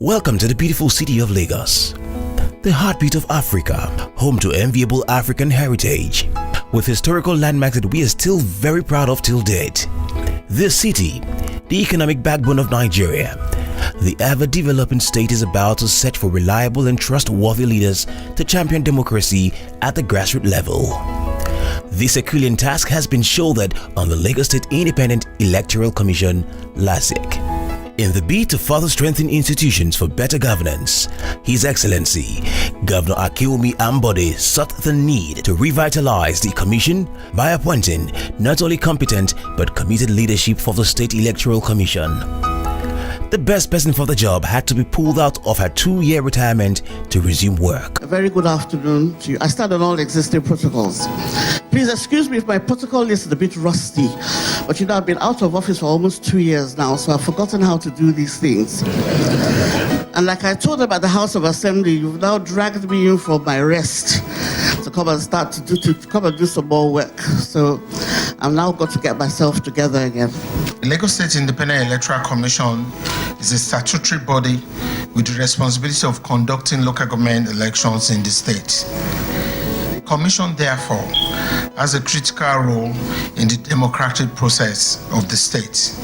Welcome to the beautiful city of Lagos, the heartbeat of Africa, home to enviable African heritage, with historical landmarks that we are still very proud of till date. This city, the economic backbone of Nigeria, the ever-developing state is about to search for reliable and trustworthy leaders to champion democracy at the grassroots level. This Herculean task has been shouldered on the Lagos State Independent Electoral Commission, Lasiec. In the bid to further strengthen institutions for better governance, His Excellency Governor Akinwumi Ambode sought the need to revitalize the Commission by appointing not only competent but committed leadership for the State Electoral Commission. The best person for the job had to be pulled out of her 2-year retirement to resume work. A very good afternoon to you. I stand on all existing protocols. Please excuse me if my protocol list is a bit rusty, but you know I've been out of office for almost 2 years now, so I've forgotten how to do these things. And like I told them at the House of Assembly, you've now dragged me in for my rest to come and do some more work. So I've now got to get myself together again. The Lagos State Independent Electoral Commission is a statutory body with the responsibility of conducting local government elections in the state. The Commission, therefore, has a critical role in the democratic process of the state.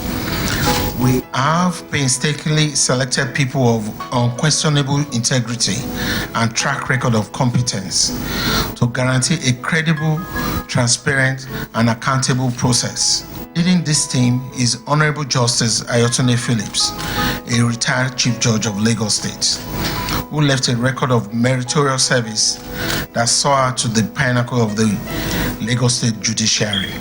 We have painstakingly selected people of unquestionable integrity and track record of competence to guarantee a credible, transparent, and accountable process. Leading this team is Honorable Justice Ayotune Phillips, a retired Chief Judge of Lagos State, who left a record of meritorious service that saw her to the pinnacle of the Lagos State judiciary.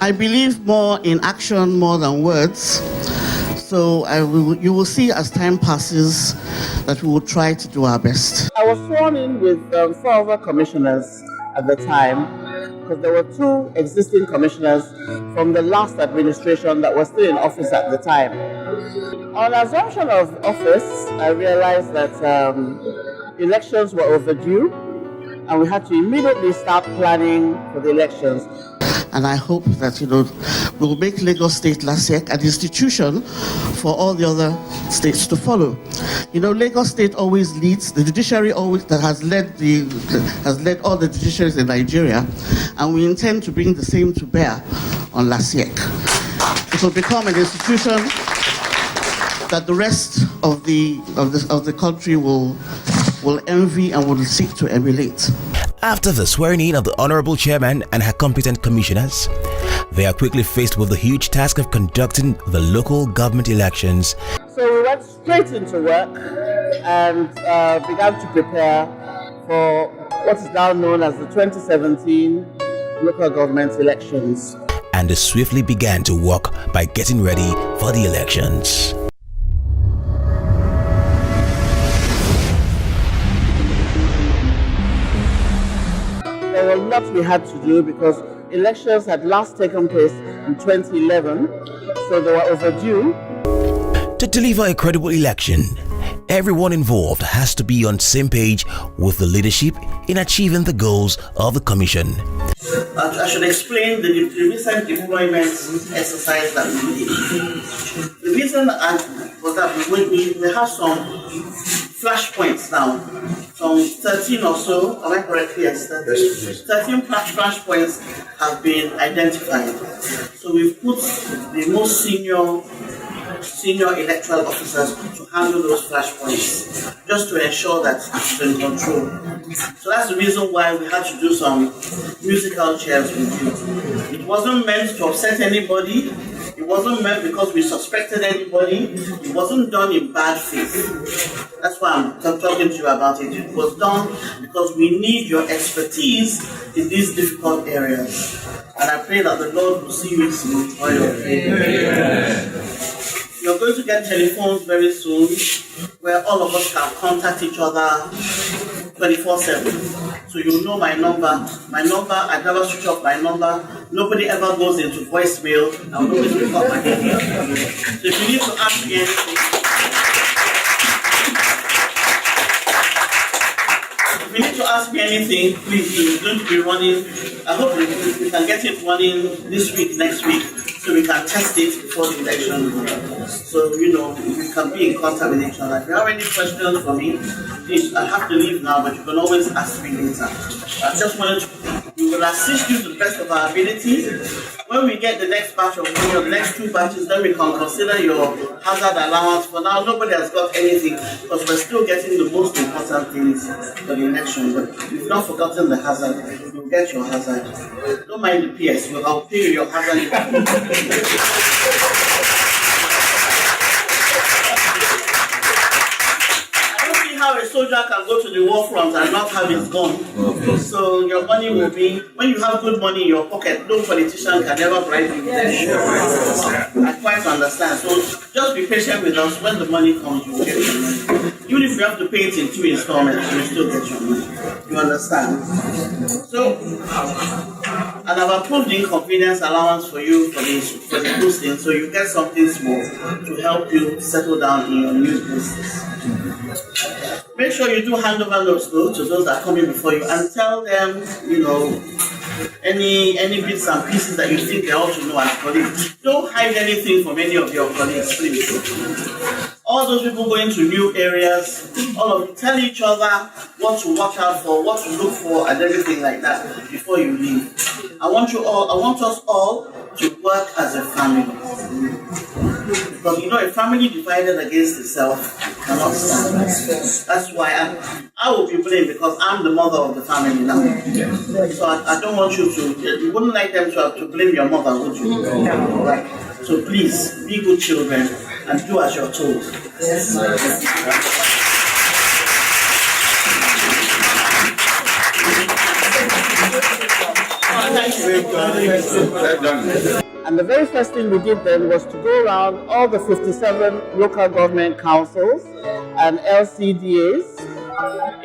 I believe more in action more than words, so you will see as time passes that we will try to do our best. I was sworn in with 4 other commissioners at the time, because there were 2 existing commissioners from the last administration that were still in office at the time. On assumption of office, I realized that elections were overdue, and we had to immediately start planning for the elections. And I hope that, we'll make Lagos State Lasiec an institution for all the other states to follow. Lagos State always leads, the judiciary always has led all the judiciaries in Nigeria, and we intend to bring the same to bear on Lasiec. It will become an institution that the rest of the country will envy and will seek to emulate. After the swearing-in of the Honorable Chairman and her competent commissioners, they are quickly faced with the huge task of conducting the local government elections. So we went straight into work and began to prepare for what is now known as the 2017 local government elections. And they swiftly began to work by getting ready for the elections. There were lots we had to do because elections had last taken place in 2011, so they were overdue. To deliver a credible election, everyone involved has to be on the same page with the leadership in achieving the goals of the Commission. I should explain the recent deployment exercise that we did. The reason was that we have some flashpoints now. Some 13 or so, am I correctly? Yes, 13 flashpoints have been identified. So we've put the most senior electoral officers to handle those flashpoints, just to ensure that it's in control. So that's the reason why we had to do some musical chairs with you. It wasn't meant to upset anybody. It wasn't meant because we suspected anybody. It wasn't done in bad faith. That's why I'm talking to you about it. It was done because we need your expertise in these difficult areas. And I pray that the Lord will see you through all your faith. You're going to get telephones very soon where all of us can contact each other 24/7. So you'll know my number. My number, I never switch off my number. Nobody ever goes into voicemail. I will always pick up my number. So if you need to ask me anything, please, it's going to be running. I hope we can get it running this week, next week. So so we can test it before the election. So, we can be in contact with each other. If you have any questions for me, please, I have to leave now, but you can always ask me later. I just wanted we will assist you to the best of our ability. When we get the next batch of money, or the next 2 batches, then we can consider your hazard allowance. For now, nobody has got anything because we're still getting the most important things for the election. But we've not forgotten the hazard. You'll get your hazard. Don't mind the PS, I'll pay you your hazard. How a soldier can go to the war front and not have his gun. So your money will be, when you have good money in your pocket, no politician can ever bribe you. I quite understand. So just be patient with us. When the money comes, you will get your money. Even if you have to pay it in 2 installments, you will still get your money. You understand? So, and I've approved the inconvenience allowance for you for the boosting, so you get something small to help you settle down in your new business. Make sure you do hand over notes though to those that are coming before you and tell them, any bits and pieces that you think they ought to know as colleagues. Don't hide anything from any of your colleagues, please. All those people going to new areas, all of you tell each other what to watch out for, what to look for, and everything like that before you leave. I want us all to work as a family. Because a family divided against itself cannot stand. That's why I will be blamed because I'm the mother of the family now. So I don't want you wouldn't like them to blame your mother, would you? No. Right. So please, be good children and do as you're told. Yes. And the very first thing we did then was to go around all the 57 local government councils and LCDAs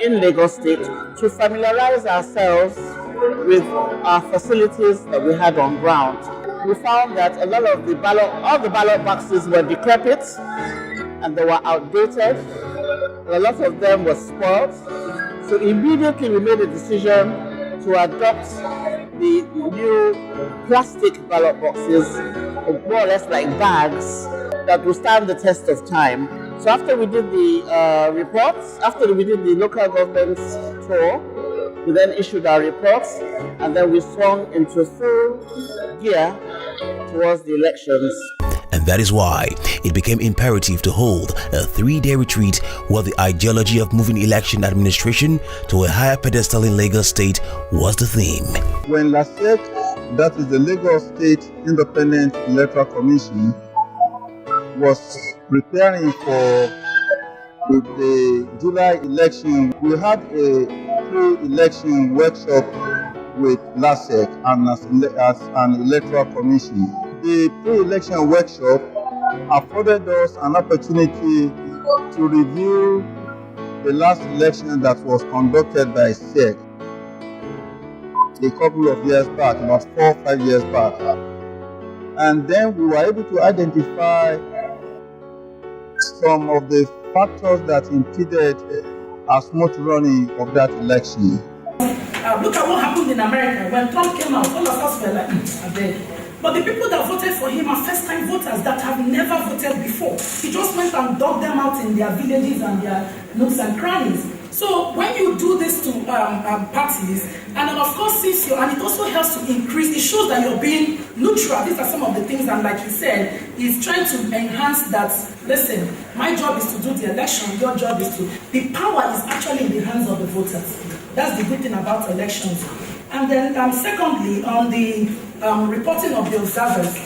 in Lagos State to familiarize ourselves with our facilities that we had on ground. We found that all the ballot boxes were decrepit and they were outdated. A lot of them were spoiled. So immediately we made a decision to adopt the new plastic ballot boxes, more or less like bags, that will stand the test of time. So after we did the reports, after we did the local government tour, we then issued our reports, and then we swung into full gear towards the elections. And that is why it became imperative to hold a 3-day retreat where the ideology of moving election administration to a higher pedestal in Lagos State was the theme. When Lasiec, that is the Lagos State Independent Electoral Commission, was preparing for the July election, we had a pre-election workshop with Lasiec and as an electoral commission. The pre-election workshop afforded us an opportunity to review the last election that was conducted by SEC a couple of years back, about 4 or 5 years back. And then we were able to identify some of the factors that impeded a smooth running of that election. Look at what happened in America. When Trump came out, all of us were like, But the people that voted for him are first-time voters that have never voted before. He just went and dug them out in their villages and their nooks and crannies. So when you do this to parties, and then of course, and it also helps to increase, it shows that you're being neutral. These are some of the things, and like you said, he's trying to enhance that, listen, my job is to do the election, your job is to, the power is actually in the hands of the voters. That's the good thing about elections. And then secondly, on the reporting of the observers,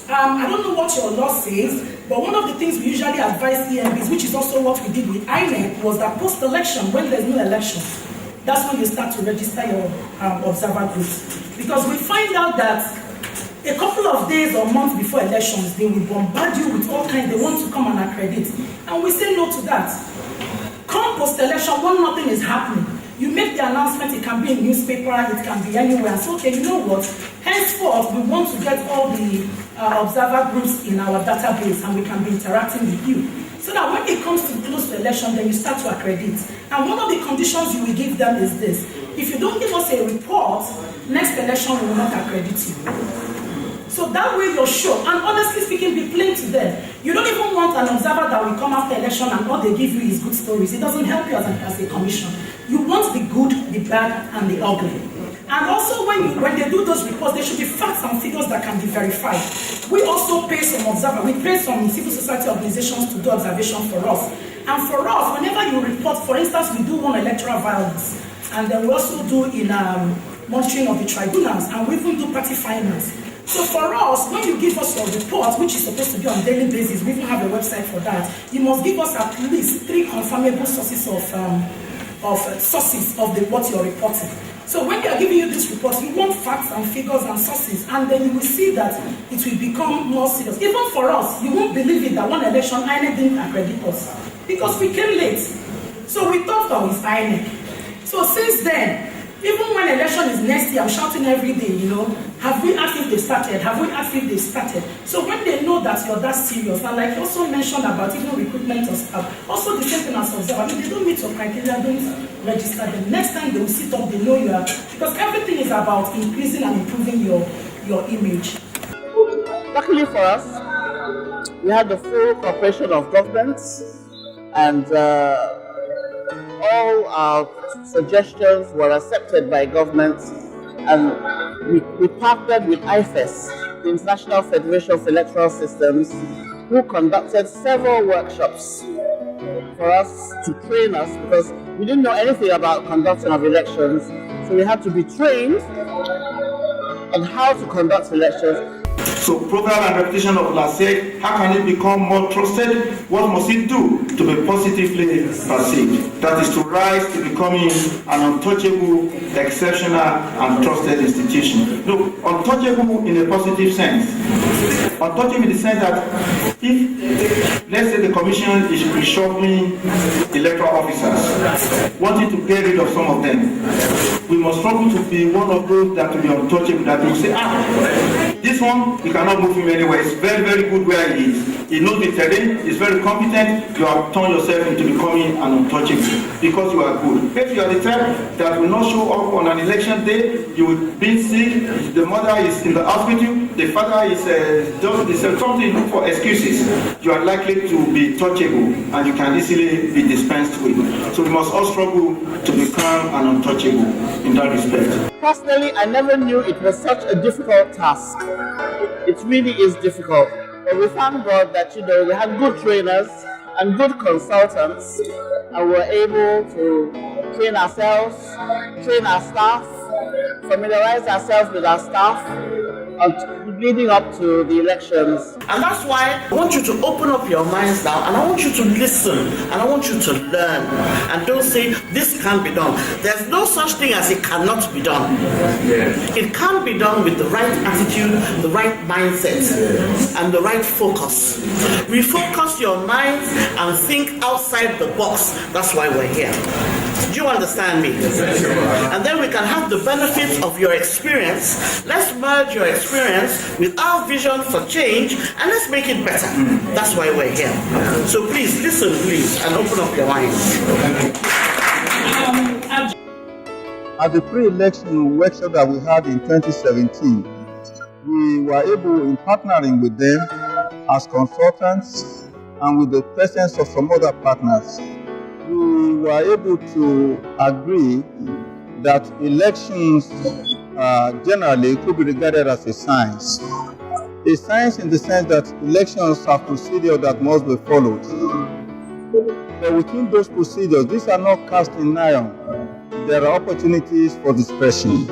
I don't know what your law says, but one of the things we usually advise EMBs, which is also what we did with Inec, was that post-election, when there's no election, that's when you start to register your observer groups. Because we find out that a couple of days or months before elections, they will bombard you with all kinds, they want to come and accredit. And we say no to that. Come post-election, when nothing is happening, you make the announcement, it can be in newspaper, it can be anywhere. So, okay, you know what? Henceforth, we want to get all the observer groups in our database and we can be interacting with you. So that when it comes to close to election, then you start to accredit. And one of the conditions you will give them is this. If you don't give us a report, next election we will not accredit you. So that way you're sure. And honestly speaking, be plain to them. You don't even want an observer that will come after election and all they give you is good stories. It doesn't help you as a commission. You want the good, the bad, and the ugly. And also when they do those reports, there should be facts and figures that can be verified. We also pay some observers, we pay some civil society organizations to do observation for us. And for us, whenever you report, for instance, we do one electoral violence, and then we also do in monitoring of the tribunals, and we even do party finance. So for us, when you give us your report, which is supposed to be on a daily basis, we even have a website for that, you must give us at least 3 confirmable sources of what you're reporting. So when they are giving you this report, you want facts and figures and sources, and then you will see that it will become more serious. Even for us, you won't believe it that one election, Inec didn't accredit us because we came late. So we thought that was Inec. So since then, even when election is next year, I'm shouting every day, have we asked if they started? Have we asked if they started? So when they know that you're that serious, and like you also mentioned about even recruitment of staff, also the same thing as observer, they don't meet your criteria, don't register them. Next time they will sit up, they know you are, because everything is about increasing and improving your image. Luckily for us, we had the full cooperation of governments, and all our suggestions were accepted by governments, and we partnered with IFES, the International Federation of Electoral Systems, who conducted several workshops for us to train us, because we didn't know anything about conducting of elections, so we had to be trained on how to conduct elections. So program and reputation of Lasiec, how can it become more trusted? What must it do to be positively perceived? That is to rise to becoming an untouchable, exceptional, and trusted institution. Look, untouchable in a positive sense. Untouchable in the sense that if, let's say the commission is reshuffling electoral officers, wanting to get rid of some of them, we must struggle to be one of those that will be untouchable, that will say, this one, you cannot move him anywhere. It's very, very good where he is. He knows the terrain, he's very competent. You have turned yourself into becoming an untouchable because you are good. If you are the type that will not show up on an election day, you will be sick, the mother is in the hospital, the father is something for excuses, you are likely to be touchable and you can easily be dispensed with. So we must all struggle to become an untouchable in that respect. Personally, I never knew it was such a difficult task. It really is difficult. But we thank God that, we had good trainers and good consultants, and we were able to train ourselves, train our staff, familiarize ourselves with our staff, leading up to the elections. And that's why I want you to open up your minds now, and I want you to listen, and I want you to learn, and don't say this can't be done. There's no such thing as it cannot be done. It can be done with the right attitude, the right mindset, and the right focus. Refocus your minds and think outside the box. That's why we're here. Do you understand me? And then we can have the benefits of your experience. Let's merge your experience with our vision for change, and let's make it better. That's why we're here. So please listen, please, and open up your minds. At the pre-election workshop that we had in 2017, we were able, in partnering with them as consultants and with the presence of some other partners, we were able to agree that elections generally could be regarded as a science. A science in the sense that elections are procedures that must be followed. But within those procedures, these are not cast in iron. There are opportunities for discretion.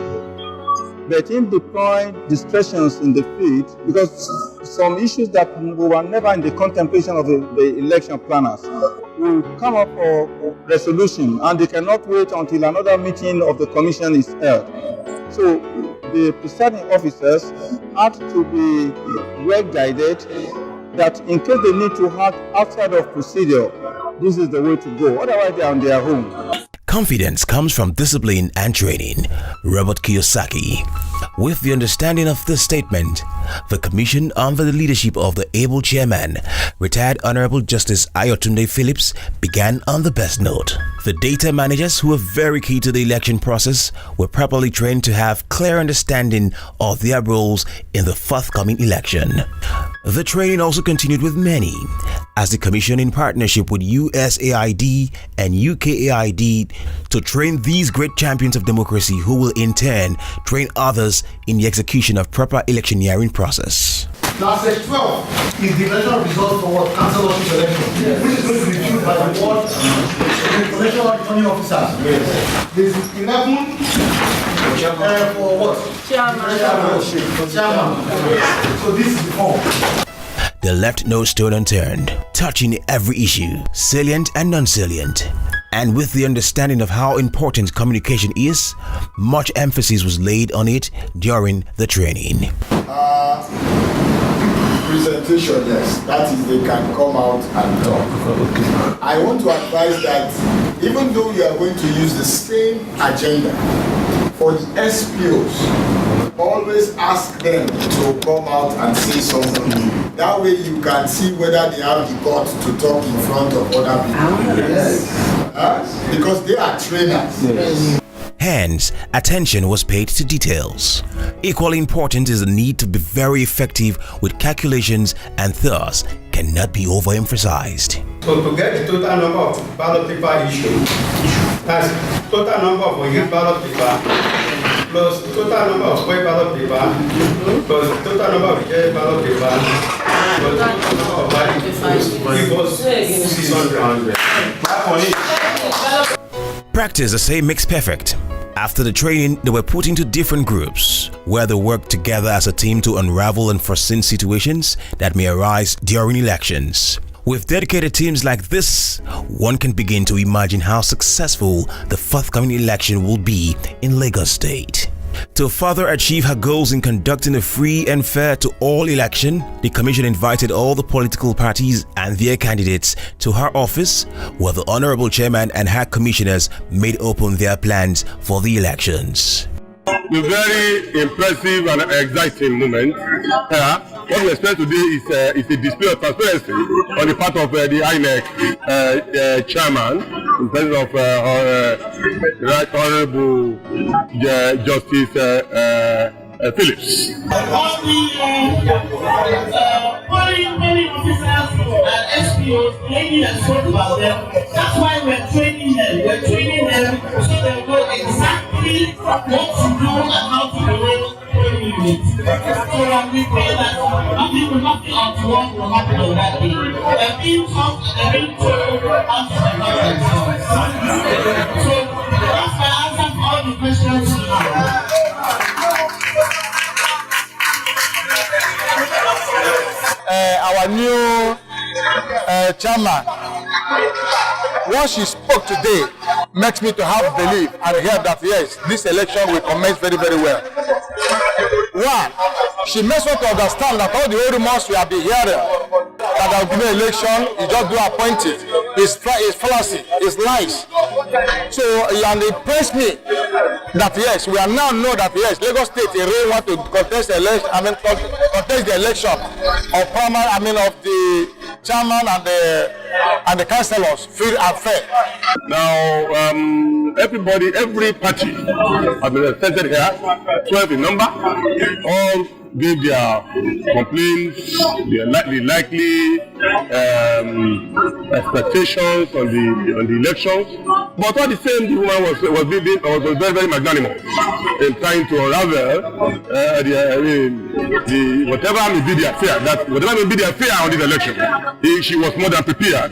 But in deploying discretions in the field, because some issues that were never in the contemplation of the election planners will come up for resolution, and they cannot wait until another meeting of the commission is held. So the presiding officers had to be well guided that in case they need to act outside of procedure, this is the way to go. Otherwise, they are on their own. Confidence comes from discipline and training. Robert Kiyosaki. With the understanding of this statement, the Commission, under the leadership of the able chairman, retired Honorable Justice Ayotunde Phillips, began on the best note. The data managers, who were very key to the election process, were properly trained to have clear understanding of their roles in the forthcoming election. The training also continued with many, as the Commission, in partnership with USAID and UKAID, to train these great champions of democracy who will in turn train others in the execution of proper electioneering process. Lasiec 12 is the election result for what? Councillorship election, which is going to be viewed by the ward election returning officers. There's 11 for what? Chairman. So this is the form. They left no stone unturned, touching every issue, salient and non-salient. And with the understanding of how important communication is, much emphasis was laid on it during the training. Presentation, yes, that is, they can come out and talk. I want to advise that even though you are going to use the same agenda for the SPOs, always ask them to come out and say something. That way you can see whether they have the guts to talk in front of other people. Yes. Because they are trainers. Yes. Hence, attention was paid to details. Equally important is the need to be very effective with calculations, and thus cannot be overemphasized. So to get the total number of ballot paper issued, that's total number of original ballot paper plus the total number of spoiled ballot paper plus the total number of rejected ballot paper plus the total number of valid votes, it was 600. Practice, they say, makes perfect. After the training, they were put into different groups where they worked together as a team to unravel unforeseen situations that may arise during elections. With dedicated teams like this, one can begin to imagine how successful the forthcoming election will be in Lagos State. To further achieve her goals in conducting a free and fair to all election, the Commission invited all the political parties and their candidates to her office, where the Honorable Chairman and her commissioners made open their plans for the elections. A very impressive and exciting moment. What we expect today is a display of transparency on the part of the Inec chairman, in terms of Right Honorable Justice Phillips. Many officers and SPOs claiming and spoke about them. That's why we're training them. We're training them so they know exactly what to do and how to do it. So we pray that nothing will happen untoward will happen on that day. They're being taught and they're being told how to conduct themselves. So that's my answer to all the questions you have. Our new chairman, what she spoke today makes me to have belief and hear that yes, this election will commence very, very well. One, she makes us to understand that all the old rumors we have been hearing that there will be no election, you just do appointed, is fallacy, is lies. So, and it impressed me that yes, we are now know that yes, Lagos State really want to contest the election. Contest the election of primary, of the chairman and the councillors, free and fair. Now, every party has been represented here, 12 in number, all gave their complaints, their likely expectations on the elections. But all the same, the woman was very, very magnanimous in trying to unravel whatever may be the affair. On this election, she was more than prepared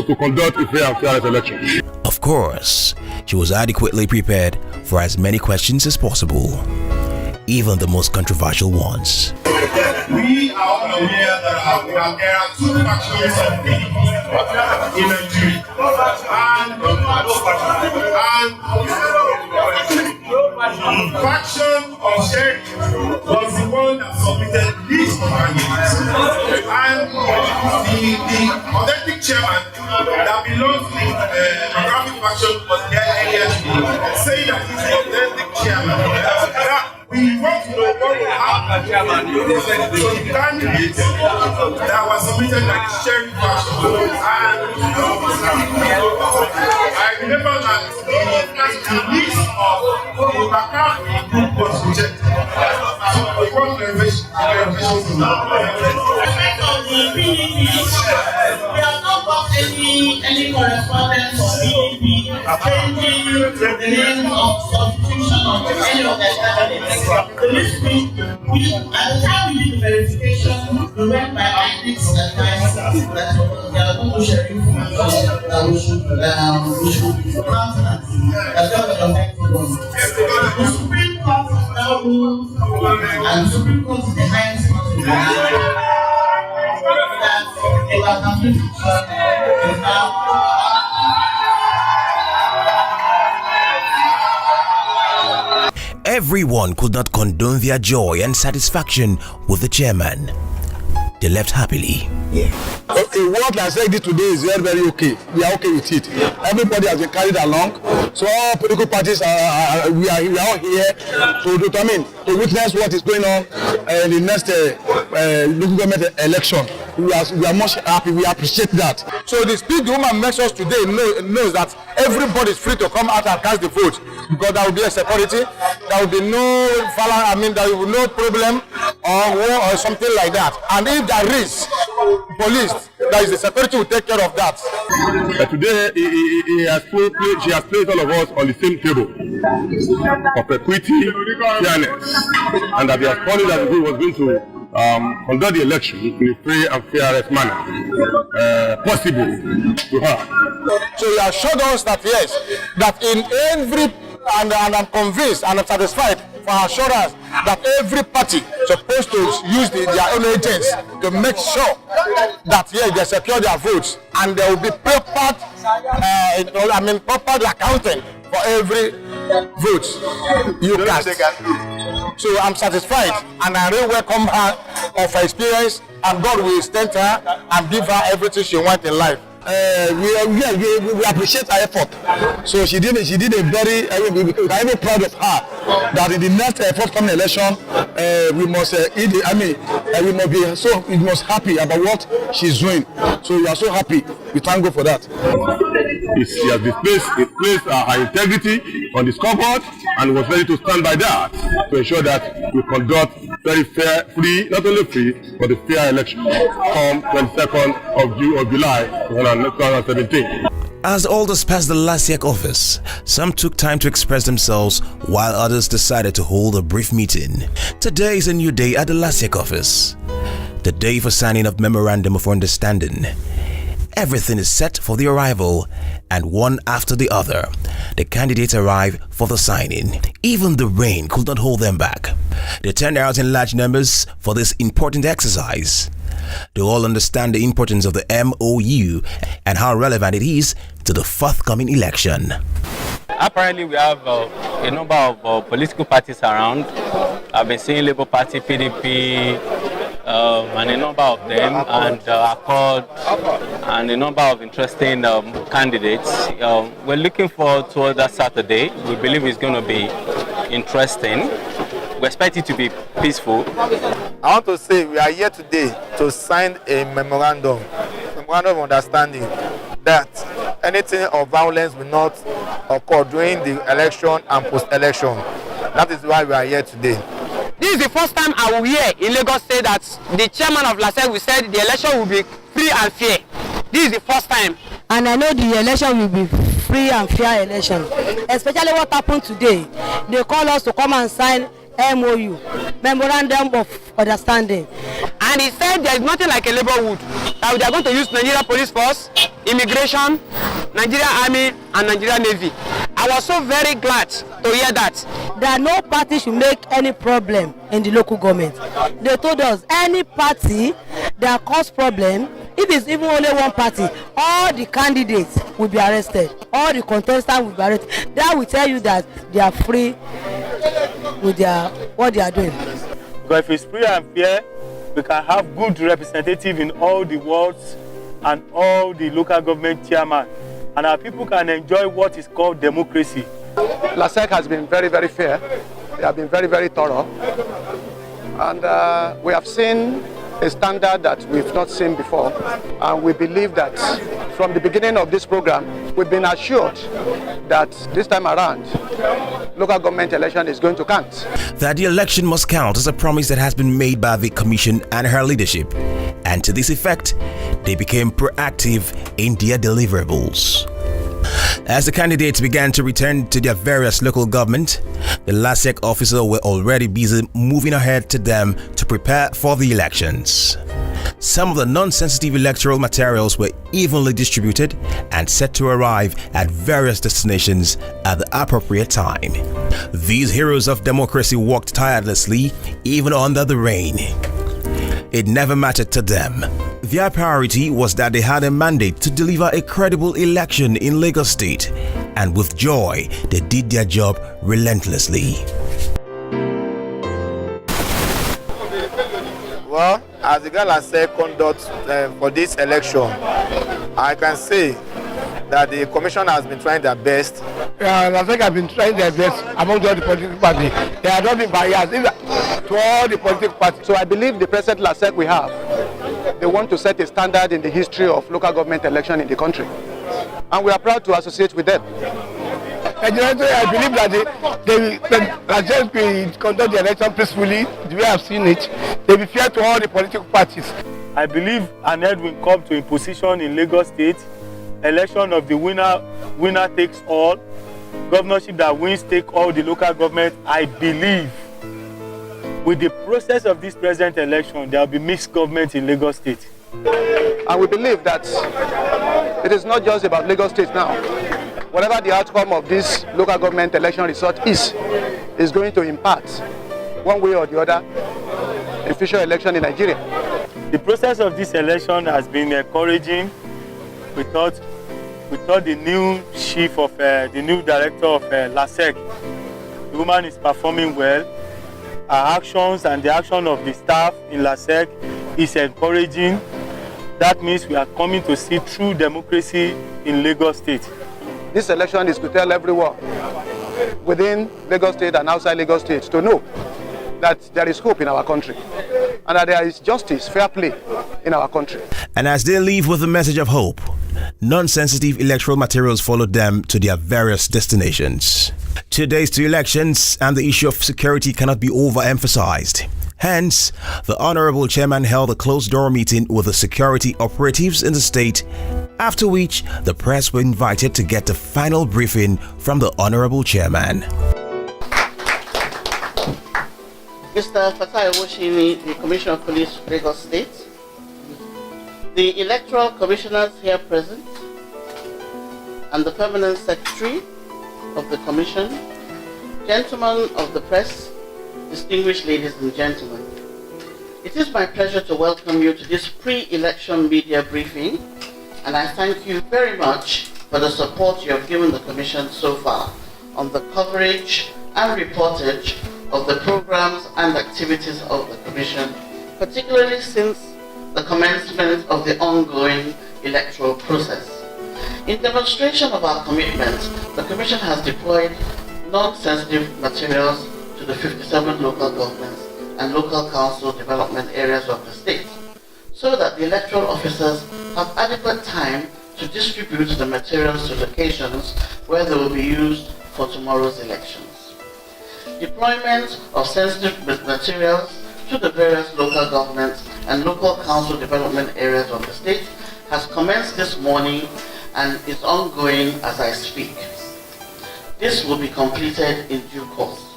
to conduct a fair and fearless election. Of course, she was adequately prepared for as many questions as possible, even the most controversial ones. We are all aware that there are two factions of PDP in Nigeria, and the faction of Sheikh was the one that submitted this candidates, and the authentic chairman that belongs to the graphic faction was there earlier today, saying that he's the authentic chairman. We want to know what will happen to the candidates that were submitted by the Sheriff faction. And I Neverland, the list of Obaka group was rejected. So we want revision to now. We have not got any correspondence from PDP changing the name of substitution of any of their candidates. The list we at the time we did the verification, we went by Inec advice that we are going to share information that we should countenance. That's not the effective one. The Supreme Court now rules, and the Supreme Court is the highest court in the land. Everyone could not condone their joy and satisfaction with the chairman. They left happily. A word like this today is very, very okay. We are okay with it. Everybody has been carried along. So all political parties we are all here to witness what is going on in the next local government election. We are much happy. We appreciate that. So the speech the woman makes us today knows that everybody is free to come out and cast the vote, because there will be a security. There will be no there will be no problem or war or something like that. And if there is police, there is the security will take care of that. Today she has placed all of us on the same table of equity, fairness, and that he has promised that he was going to conduct the election in a free and fairest manner possible to her. So he assured us that yes, that in every, and I'm convinced and I'm satisfied for assurance that every party is supposed to use their own agents to make sure that yes, they secure their votes, and there will be proper accounting for every vote you cast. So I'm satisfied, and I really welcome her of her experience, and God will strengthen her and give her everything she wants in life. We appreciate her effort. So she did a very, I'm very proud of her that in the next forthcoming election, we must be happy about what she's doing. So we are so happy. We thank God for that. She has displaced her integrity on the scoreboard and was ready to stand by that to ensure that we conduct very fair, free, not only free, but a fair election come 22nd of July 2017. As alders passed the Lasiec office, some took time to express themselves while others decided to hold a brief meeting. Today is a new day at the Lasiec office, the day for signing of Memorandum of Understanding. Everything is set for the arrival, and one after the other, the candidates arrive for the signing. Even the rain could not hold them back. They turned out in large numbers for this important exercise. They all understand the importance of the MOU and how relevant it is to the forthcoming election. Apparently, we have a number of political parties around. I've been seeing Labour Party, PDP, and a number of them, and Accord, and a number of interesting candidates. We're looking forward to that Saturday. We believe it's going to be interesting. We expect it to be peaceful. I want to say we are here today to sign a memorandum of understanding that anything of violence will not occur during the election and post-election. That is why we are here today. This is the first time I will hear in Lagos State that the chairman of Lasiec will say the election will be free and fair. This is the first time. And I know the election will be free and fair election. Especially what happened today. They call us to come and sign MOU, Memorandum of Understanding. And he said there is nothing like a Labour would. That they are going to use Nigeria Police Force, Immigration, Nigeria Army, and Nigeria Navy. I was so very glad to hear that. That no party should make any problem in the local government. They told us any party that cause problem, if it's even only one party, all the candidates will be arrested. All the contestants will be arrested. That will tell you that they are free with what they are doing. But if it's free and fair, we can have good representative in all the wards and all the local government chairman, and our people can enjoy what is called democracy. Lasiec has been very, very fair. They have been very, very thorough. And we have seen a standard that we've not seen before, and we believe that from the beginning of this program, we've been assured that this time around, local government election is going to count. That the election must count is a promise that has been made by the Commission and her leadership, and to this effect, they became proactive in their deliverables. As the candidates began to return to their various local government, the Lasiec officers were already busy moving ahead to them to prepare for the elections. Some of the non-sensitive electoral materials were evenly distributed and set to arrive at various destinations at the appropriate time. These heroes of democracy worked tirelessly even under the rain. It never mattered to them. Their priority was that they had a mandate to deliver a credible election in Lagos State, and with joy, they did their job relentlessly. Well, as the Lasiec conduct for this election, I can say that the Commission has been trying their best. Lasiec have been trying their best among all the political parties. There have not been barriers to all the political parties. So I believe the present Lasiec we have, they want to set a standard in the history of local government election in the country. And we are proud to associate with them. I believe that they will conduct the election peacefully, the way I've seen it. They will be fair to all the political parties. I believe an end will come to a position in Lagos State, election of the winner takes all, governorship that wins take all the local government. I believe with the process of this present election, there will be mixed government in Lagos State. And we believe that it is not just about Lagos State now. Whatever the outcome of this local government election result is going to impact one way or the other in future election in Nigeria. The process of this election has been encouraging. We thought the new chief of the new director of Lasiec, the woman is performing well. Our actions and the action of the staff in Lasiec is encouraging. That means we are coming to see true democracy in Lagos State. This election is to tell everyone within Lagos State and outside Lagos State to know that there is hope in our country and that there is justice, fair play in our country. And as they leave with the message of hope, non-sensitive electoral materials followed them to their various destinations. 2 days to elections, and the issue of security cannot be overemphasized. Hence, the Honorable Chairman held a closed-door meeting with the security operatives in the state, after which the press were invited to get the final briefing from the Honorable Chairman. Mr. Fatai Owoshini, the Commissioner of Police, Lagos State, the Electoral Commissioners here present, and the Permanent Secretary of the Commission, gentlemen of the press, distinguished ladies and gentlemen. It is my pleasure to welcome you to this pre-election media briefing, and I thank you very much for the support you have given the Commission so far on the coverage and reportage of the programs and activities of the Commission, particularly since the commencement of the ongoing electoral process. In demonstration of our commitment, the Commission has deployed non-sensitive materials to the 57 local governments and local council development areas of the state, so that the electoral officers have adequate time to distribute the materials to locations where they will be used for tomorrow's elections. Deployment of sensitive materials to the various local governments and local council development areas of the state has commenced this morning and is ongoing as I speak. This will be completed in due course.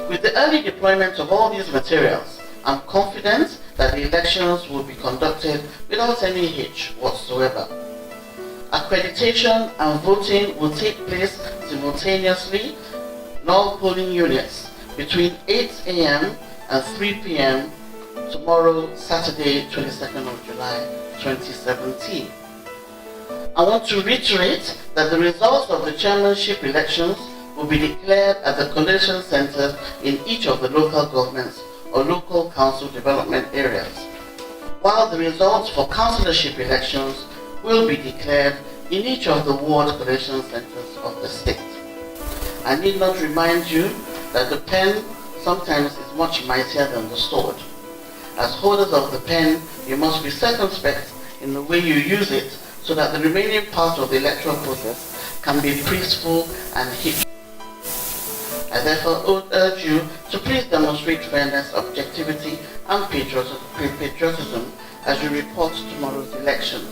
With the early deployment of all these materials, I'm confident that the elections will be conducted without any hitch whatsoever. Accreditation and voting will take place simultaneously in all polling units between 8 a.m. and 3 p.m. tomorrow, Saturday, 22nd of July, 2017. I want to reiterate that the results of the chairmanship elections will be declared at the collation centers in each of the local governments or local council development areas, while the results for councillorship elections will be declared in each of the ward collation centers of the state. I need not remind you that the pen sometimes is much mightier than the sword, As holders of the pen, you must be circumspect in the way you use it so that the remaining part of the electoral process can be peaceful and hit. I therefore urge you to please demonstrate fairness, objectivity, and patriotism as you report tomorrow's elections.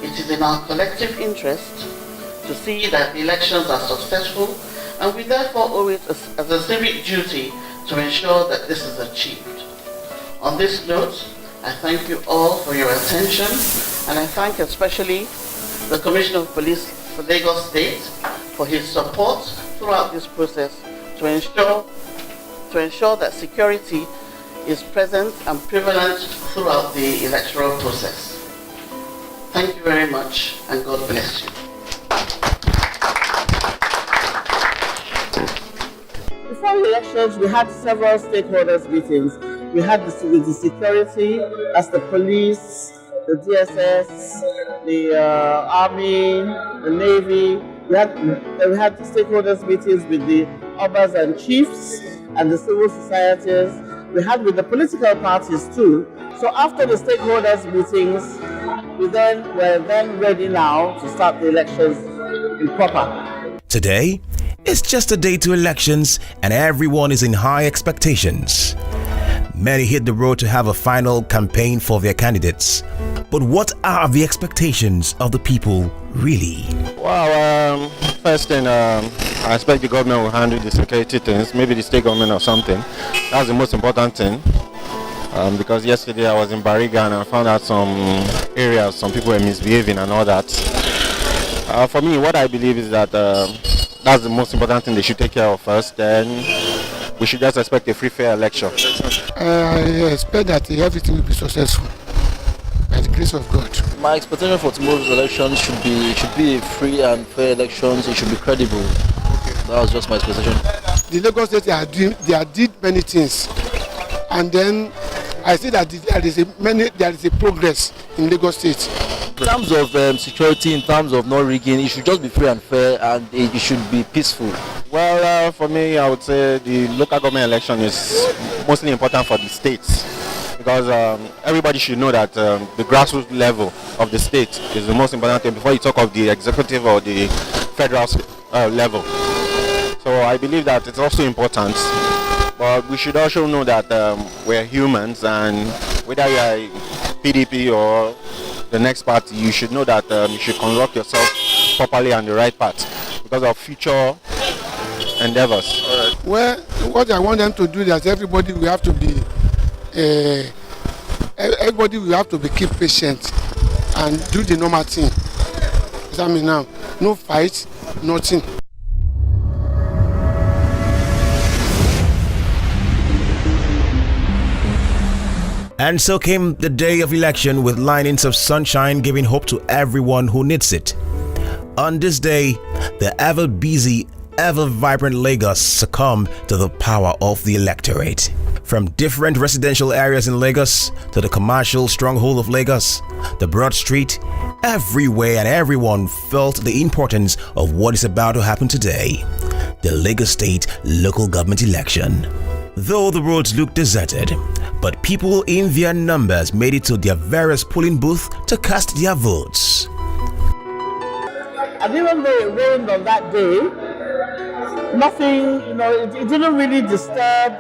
It is in our collective interest to see that the elections are successful, and we therefore owe it as a civic duty to ensure that this is achieved. On this note, I thank you all for your attention, and I thank especially the Commissioner of Police for Lagos State for his support throughout this process to ensure that security is present and prevalent throughout the electoral process. Thank you very much, and God bless you. Before the elections, we had several stakeholders meetings. We had with the security, as the police, the DSS, the army, the navy. We had stakeholders meetings with the obas and chiefs and the civil societies. We had with the political parties too. So after the stakeholders meetings, we're then ready now to start the elections in proper. Today, it's just a day to elections and everyone is in high expectations. Many hit the road to have a final campaign for their candidates. But what are the expectations of the people really? Well, first thing, I expect the government will handle the security things, maybe the state government or something. That's the most important thing. Because yesterday I was in Bariga and I found out some areas, some people were misbehaving and all that. For me, what I believe is that that's the most important thing they should take care of first. Then we should just expect a free, fair election. I expect that everything will be successful by the grace of God. My expectation for tomorrow's election should be a free and fair elections. It should be credible. That was just my expectation. The Lagos State they did many things, and then I see that there is a progress in Lagos State. In terms of security, in terms of not rigging, it should just be free and fair, and it should be peaceful. Well, for me, I would say the local government election is mostly important for the states, because everybody should know that the grassroots level of the state is the most important thing before you talk of the executive or the federal level. So I believe that it's also important, but we should also know that we're humans, and whether you are PDP or the next party, you should know that you should conduct yourself properly on the right path because of future endeavors. Well, what I want them to do is that everybody will have to be keep patient and do the normal thing. I mean now, no fight, nothing. And so came the day of election with linings of sunshine giving hope to everyone who needs it. On this day, the ever-busy, ever-vibrant Lagos succumbed to the power of the electorate. From different residential areas in Lagos to the commercial stronghold of Lagos, the Broad Street, everywhere and everyone felt the importance of what is about to happen today, the Lagos State local government election. Though the roads looked deserted, but people in their numbers made it to their various polling booths to cast their votes. And even though it rained on that day, nothing, it didn't really disturb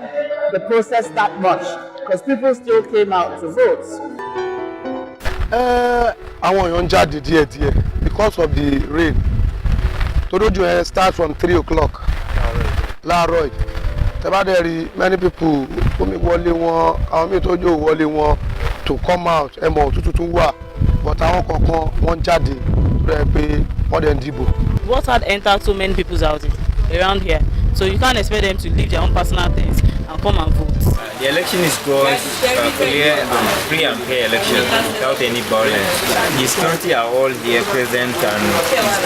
the process that much because people still came out to vote. Àwọn èèyàn jáde díẹ̀díẹ̀ because of the rain. Toroju start from 3 o'clock. Láàárọ̀ yìí. Tẹ́bádẹ́rì many people omi wọlé wọn, àwọn míì tójú wọlé wọn to come out ẹ̀mọ̀ òtútù tún wà but àwọn kọ̀ọ̀kan wọ́n jáde rẹ̀ pé wọ́n dẹ̀ ń dìbò. What had entered so many people's houses around here, so you can't expect them to leave their own personal things and come and vote. The election is good, clear and free and fair election without any violence. The security are all here present and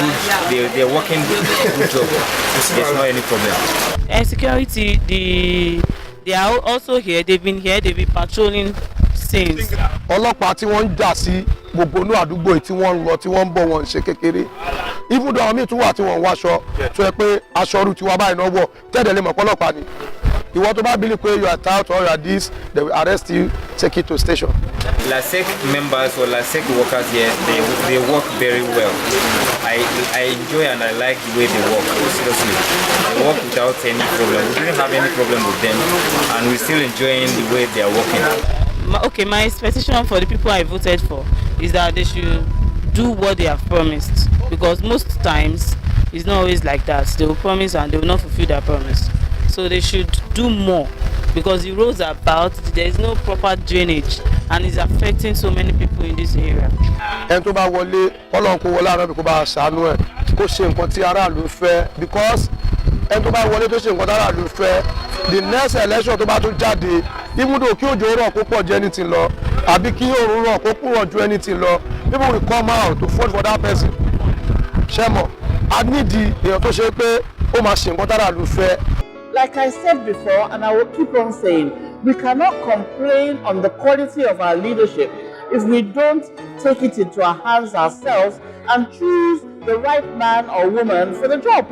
it's good. They're working good job. There's not any problem. And security, they are also here. They've been patrolling since. Ọlọ́pàá tí wọ́n ń jà sí gbogbo inú àdúgbò tí wọ́n ń lọ tí wọ́n ń bọ̀ wọ́n ṣe kékeré. Ibùdó àwọn míì tún wà tí wọ́n ń wáṣọ tó yẹ pé aṣọ ọrù tiwa báyìí náà wọ̀ tẹ́ẹ̀dẹ̀ lè mọ̀ pọ́lọ́pàá ni. ìwọ tó bá believe pé you are tout or you are this, they will arrest you, take you to station. Lasec members or Lasec workers here, they work very well. I enjoy and I like the way they work, seriously. They work without any problem. We didn't have any problem with them and we're still enjoying the way they are working. Okay, my expectation for the people I voted for is that they should do what they have promised, because most times it's not always like that. They will promise and they will not fulfill their promise. So they should do more, because the roads are bad, there is no proper drainage and it's affecting so many people in this area. ẹni tó bá wọlé Ọlọ́run kó wọlé àná bí kó bá ṣàánú ẹ̀ kó ṣe nǹkan tí aráàlú fẹ́, because ẹni tó bá wọlé tó ṣe nǹkan tí aráàlú fẹ́, the next election tó bá tún jáde, even though kí òjò rọ̀ kó pọ̀ ju anything lọ àbí kí òòrùn rọ̀ kó kúrò ju anything lọ, people will come out to vote for that person. ṣẹ́mọ̀ a nídìí èèyàn tó ṣe pé ó máa ṣe nǹkan tí aráàlú fẹ́. Like I said before, and I will keep on saying, we cannot complain on the quality of our leadership if we don't take it into our hands ourselves and choose the right man or woman for the job.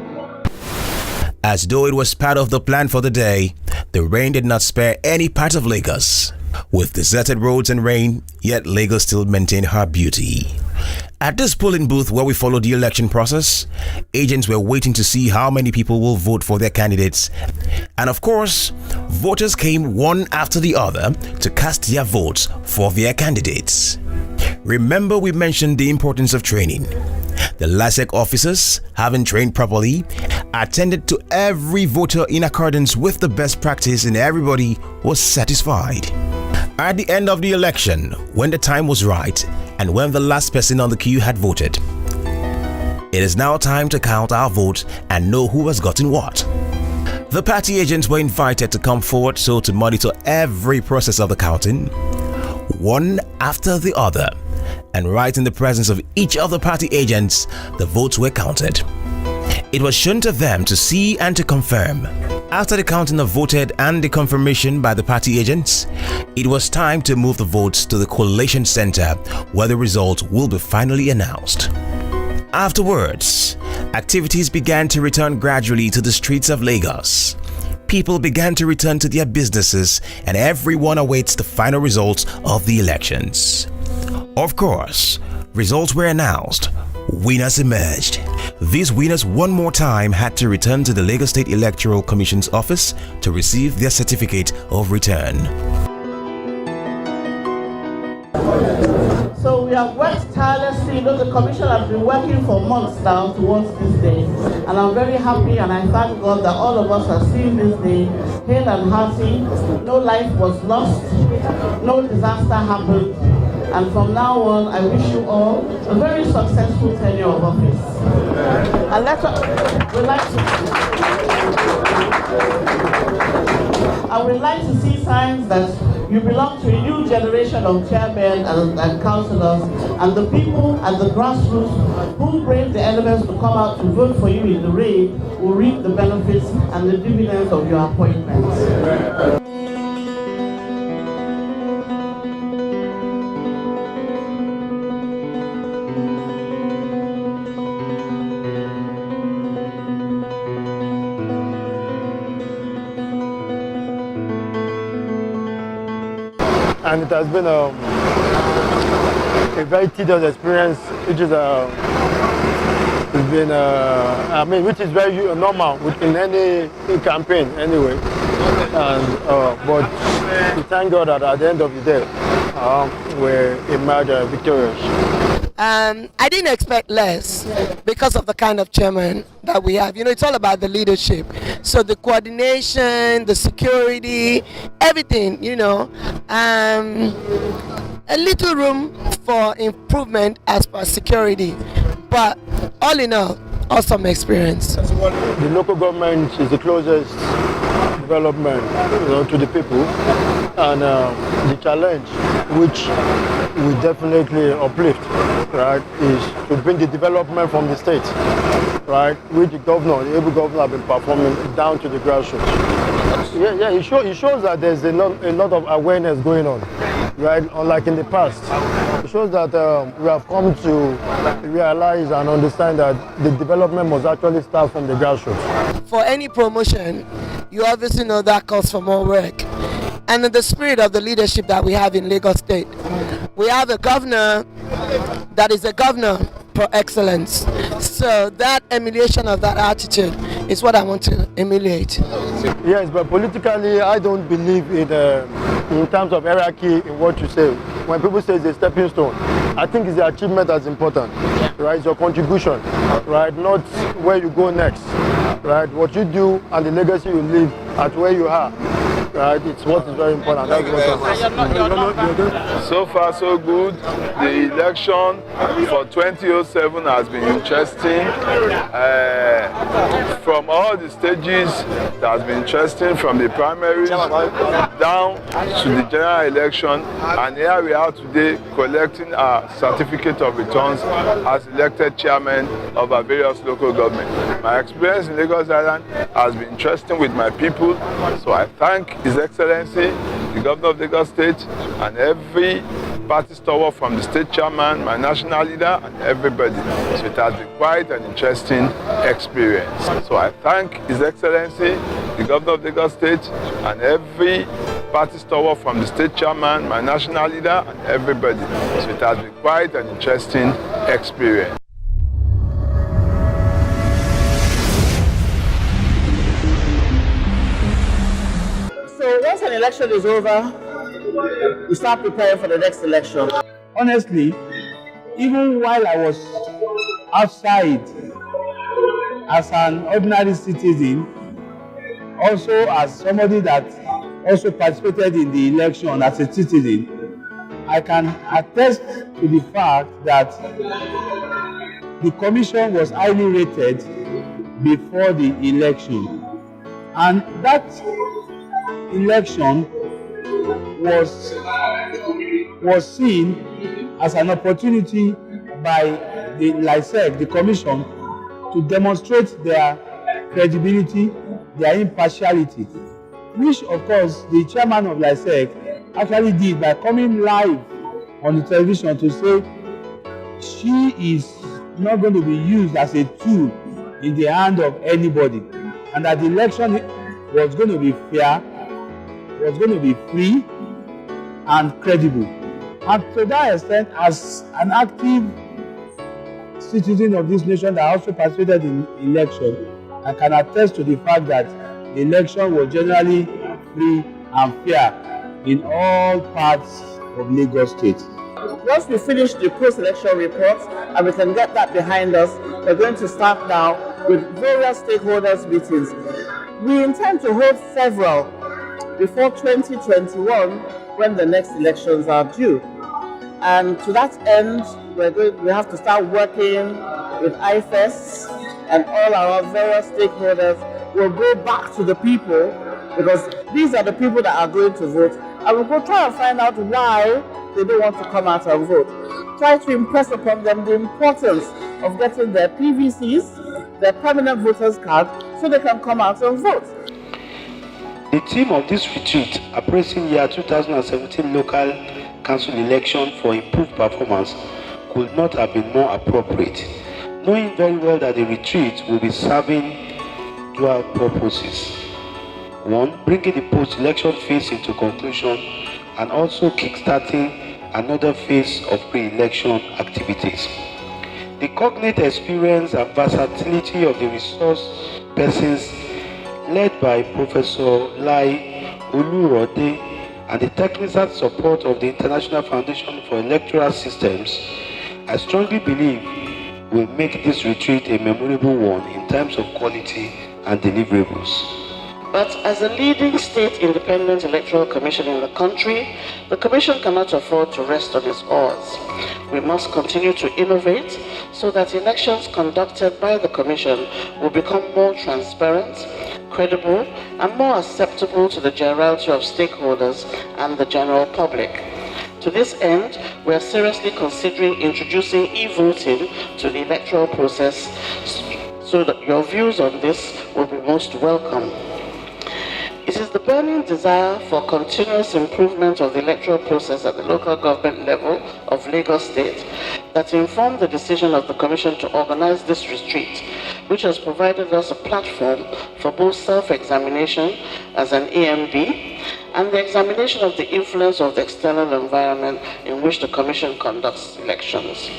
As though it was part of the plan for the day, the rain did not spare any part of Lagos. With deserted roads and rain, yet Lagos still maintained her beauty. At this polling booth where we followed the election process, agents were waiting to see how many people will vote for their candidates. And of course, voters came one after the other to cast their votes for their candidates. Remember, we mentioned the importance of training. The Lasiec officers, having trained properly, attended to every voter in accordance with the best practice, and everybody was satisfied. At the end of the election, when the time was right and when the last person on the queue had voted, it is now time to count our votes and know who has gotten what. The party agents were invited to come forward so to monitor every process of the counting, one after the other, and right in the presence of each of the party agents, the votes were counted. It was shown to them to see and to confirm. After the counting of voted and the confirmation by the party agents, it was time to move the votes to the collation center where the results will be finally announced. Afterwards, activities began to return gradually to the streets of Lagos. People began to return to their businesses and everyone awaits the final results of the elections. Of course, results were announced. Winners emerged. These winners one more time had to return to the Lagos State Electoral Commission's office to receive their certificate of return. So we have worked tirelessly. You know, the Commission has been working for months now towards this day. And I'm very happy and I thank God that all of us are seeing this day hale and hearty. No life was lost. No disaster happened. And from now on, I wish you all a very successful tenure of office. And we'd like to see signs that you belong to a new generation of chairmen and councillors, and the people at the grassroots who brave the elements to come out to vote for you in the rain will reap the benefits and the dividends of your appointments. And it has been a very tedious experience, which is it's been I mean, which is very normal in any campaign anyway. And but we thank God that at the end of the day, we emerged victorious. I didn't expect less because of the kind of chairman that we have. You know, it's all about the leadership. So the coordination, the security, everything, you know. A little room for improvement as per security. But all in all, awesome experience. The local government is the closest development, you know, to the people. And the challenge, which we definitely uplift, right, is to bring the development from the state, right, which the governor, the able governor, have been performing down to the grassroots. Yeah, it shows that there's a lot of awareness going on, right, unlike in the past. It shows that we have come to realize and understand that the development must actually start from the grassroots. For any promotion, you obviously know that calls for more work. And in the spirit of the leadership that we have in Lagos State, we have a governor that is a governor per excellence. So that emulation of that attitude is what I want to emulate. Yes, but politically, I don't believe in terms of hierarchy in what you say. When people say it's a stepping stone, I think it's the achievement that's important, right? It's your contribution, right? Not where you go next, right? What you do and the legacy you leave at where you are. Right, it's what is very important. That's what so far, so good. The election for 2007 has been interesting. From all the stages, it has been interesting, from the primaries down to the general election. And here we are today collecting our certificate of returns as elected chairman of our various local governments. My experience in Lagos Island has been interesting with my people, so I thank His Excellency, the Governor of Lagos State, and every party stalwart from the state chairman, my national leader, and everybody. So it has been quite an interesting experience. So I thank His Excellency, the Governor of Lagos State, and every party stalwart from the state chairman, my national leader, and everybody. So it has been quite an interesting experience. So once an election is over, you start preparing for the next election. Honestly, even while I was outside as an ordinary citizen, also as somebody that also participated in the election as a citizen, I can attest to the fact that the commission was highly rated before the election. And that election was seen as an opportunity by the Lasiec, the commission, to demonstrate their credibility, their impartiality, which of course the chairman of Lasiec actually did by coming live on the television to say she is not going to be used as a tool in the hand of anybody, and that the election was going to be fair, was going to be free and credible. And to that extent, as an active citizen of this nation that also participated in election, I can attest to the fact that the election was generally free and fair in all parts of Lagos State. Once we finish the post-election report and we can get that behind us, we're going to start now with various stakeholders meetings. We intend to hold several before 2021 when the next elections are due. And to that end, we have to start working with IFES and all our various stakeholders. We'll go back to the people because these are the people that are going to vote, and we'll go try and find out why they don't want to come out and vote. Try to impress upon them the importance of getting their PVCs, their permanent voters card, so they can come out and vote. The theme of this retreat, appraising year 2017 local council election for improved performance, could not have been more appropriate, knowing very well that the retreat will be serving dual purposes. One, bringing the post-election phase into conclusion and also kickstarting another phase of pre-election activities. The cognate experience and versatility of the resource persons led by Professor Lai Olurode and the technical support of the International Foundation for Electoral Systems, I strongly believe will make this retreat a memorable one in terms of quality and deliverables. But as a leading state independent electoral commission in the country, the commission cannot afford to rest on its oars. We must continue to innovate so that elections conducted by the commission will become more transparent, credible, and more acceptable to the generality of stakeholders and the general public. To this end, we are seriously considering introducing e-voting to the electoral process so that your views on this will be most welcome. It is the burning desire for continuous improvement of the electoral process at the local government level of Lagos State that informed the decision of the Commission to organize this retreat, which has provided us a platform for both self-examination as an EMB and the examination of the influence of the external environment in which the Commission conducts elections.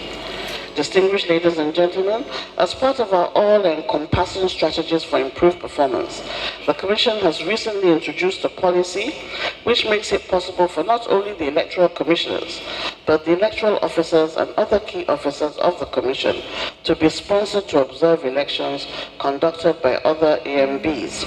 Distinguished ladies and gentlemen, as part of our all-encompassing strategies for improved performance, the Commission has recently introduced a policy which makes it possible for not only the electoral commissioners, but the electoral officers and other key officers of the Commission to be sponsored to observe elections conducted by other EMBs.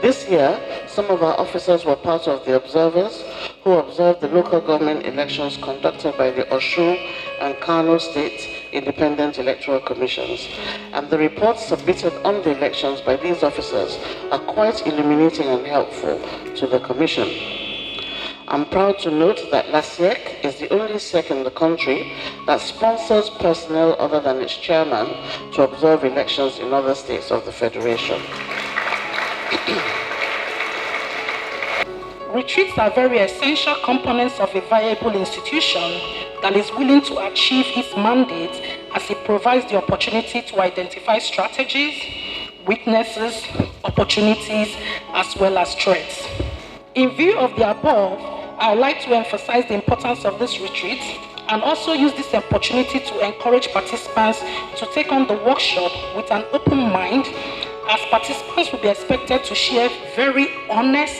This year, some of our officers were part of the observers who observed the local government elections conducted by the Osun and Kano State Independent Electoral Commissions. And the reports submitted on the elections by these officers are quite illuminating and helpful to the Commission. I'm proud to note that Lasiec is the only SEC in the country that sponsors personnel other than its chairman to observe elections in other states of the Federation. Retreats are very essential components of a viable institution that is willing to achieve its mandate as it provides the opportunity to identify strategies, weaknesses, opportunities, as well as threats. In view of the above, I would like to emphasize the importance of this retreat and also use this opportunity to encourage participants to take on the workshop with an open mind, as participants will be expected to share very honest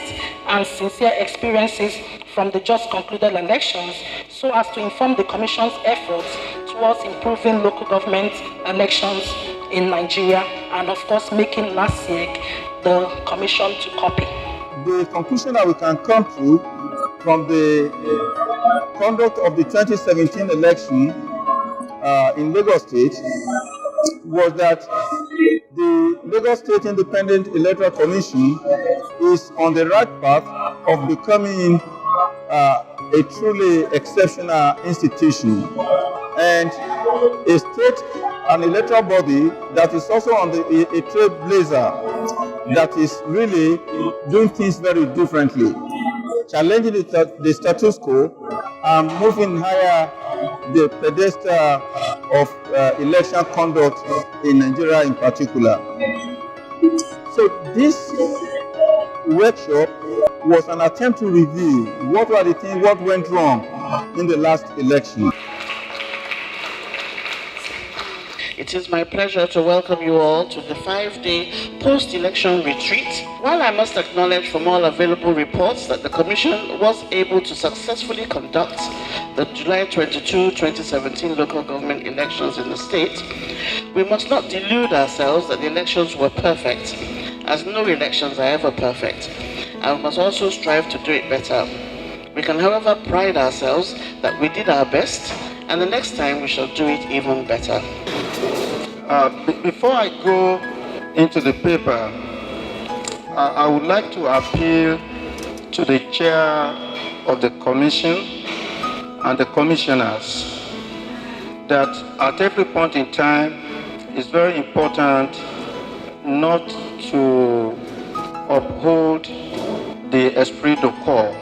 and sincere experiences from the just concluded elections so as to inform the Commission's efforts towards improving local government elections in Nigeria and of course making Lasiec the Commission to copy. The conclusion that we can come to from the conduct of the 2017 election in Lagos State was that the Lagos State Independent Electoral Commission is on the right path of becoming a truly exceptional institution and a state and electoral body that is also on a trailblazer that is really doing things very differently, challenging the status quo and moving higher the pedestal of election conduct in Nigeria in particular. So this workshop was an attempt to review what were the things, what went wrong in the last election. It is my pleasure to welcome you all to the 5-day post-election retreat. While I must acknowledge from all available reports that the Commission was able to successfully conduct the July 22, 2017 local government elections in the state, we must not delude ourselves that the elections were perfect, as no elections are ever perfect, and we must also strive to do it better. We can, however, pride ourselves that we did our best, and the next time we shall do it even better. Before I go into the paper, I would like to appeal to the chair of the Commission and the commissioners that at every point in time it's very important not to uphold the esprit de corps.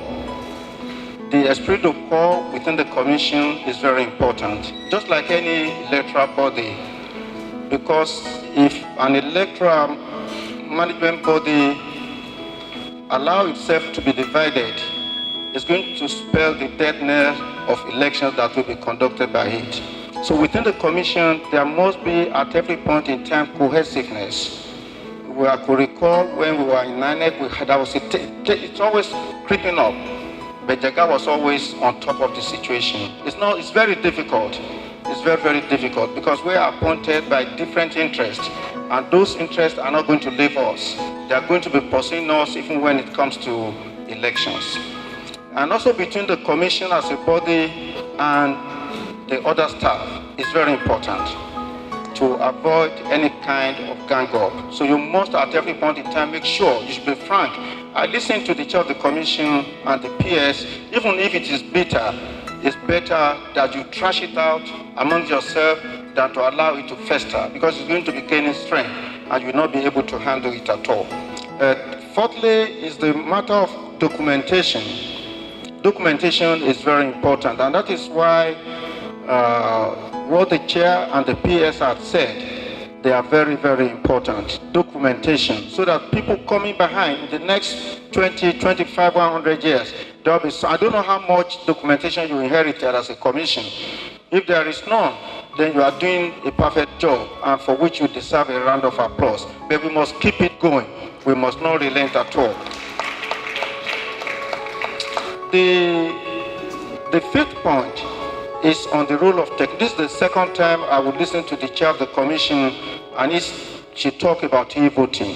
The esprit de corps within the Commission is very important, just like any electoral body, because if an electoral management body allows itself to be divided, it's going to spell the death knell of elections that will be conducted by it. So within the Commission, there must be at every point in time cohesiveness. I could recall when we were in Inec, it's always creeping up. But Jaga was always on top of the situation. It's very difficult. It's very, very difficult because we are appointed by different interests, and those interests are not going to leave us. They are going to be pursuing us even when it comes to elections. And also between the Commission as a body and the other staff is very important to avoid any kind of gang up. So you must at every point in time make sure you should be frank. I listened to the chair of the Commission and the PS, even if it is bitter, it's better that you trash it out among yourself than to allow it to fester, because it's going to be gaining strength and you will not be able to handle it at all. Fourthly is the matter of documentation. Documentation is very important, and that is why what the chair and the PS have said, they are very, very important. Documentation, so that people coming behind in the next 20, 25, 100 years, there'll be, I don't know how much documentation you inherited as a commission. If there is none, then you are doing a perfect job, and for which you deserve a round of applause. But we must keep it going. We must not relent at all. The fifth point is on the role of tech. This is the second time I would listen to the chair of the commission, and she talked about e-voting.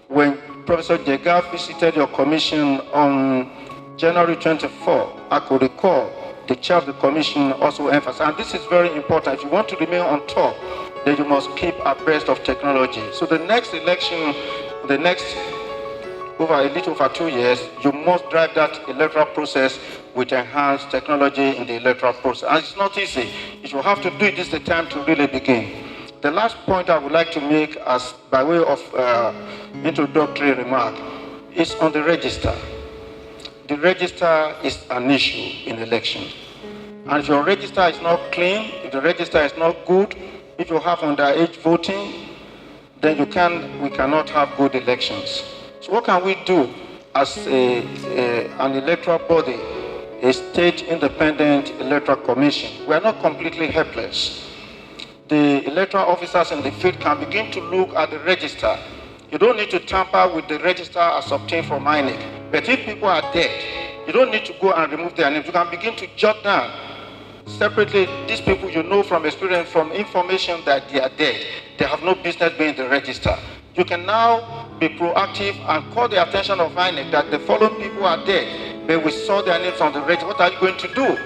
When Professor Jega visited your commission on January 24, I could recall the chair of the commission also emphasized, and this is very important. If you want to remain on top, then you must keep abreast of technology. So the next election, the next a little over 2 years, you must drive that electoral process with enhanced technology in the electoral process. And it's not easy. If you have to do it, this is the time to really begin. The last point I would like to make as by way of introductory remark is on the register. The register is an issue in elections. And if your register is not clean, if the register is not good, if you have underage voting, then we cannot have good elections. So what can we do as an electoral body, a state independent electoral commission? We are not completely helpless. The electoral officers in the field can begin to look at the register. You don't need to tamper with the register as obtained from Inec. But if people are dead, you don't need to go and remove their names. You can begin to jot down separately these people you know from experience, from information that they are dead. They have no business being in the register. You can now be proactive and call the attention of Inec that the following people are dead, but we saw their names on the register. What are you going to do?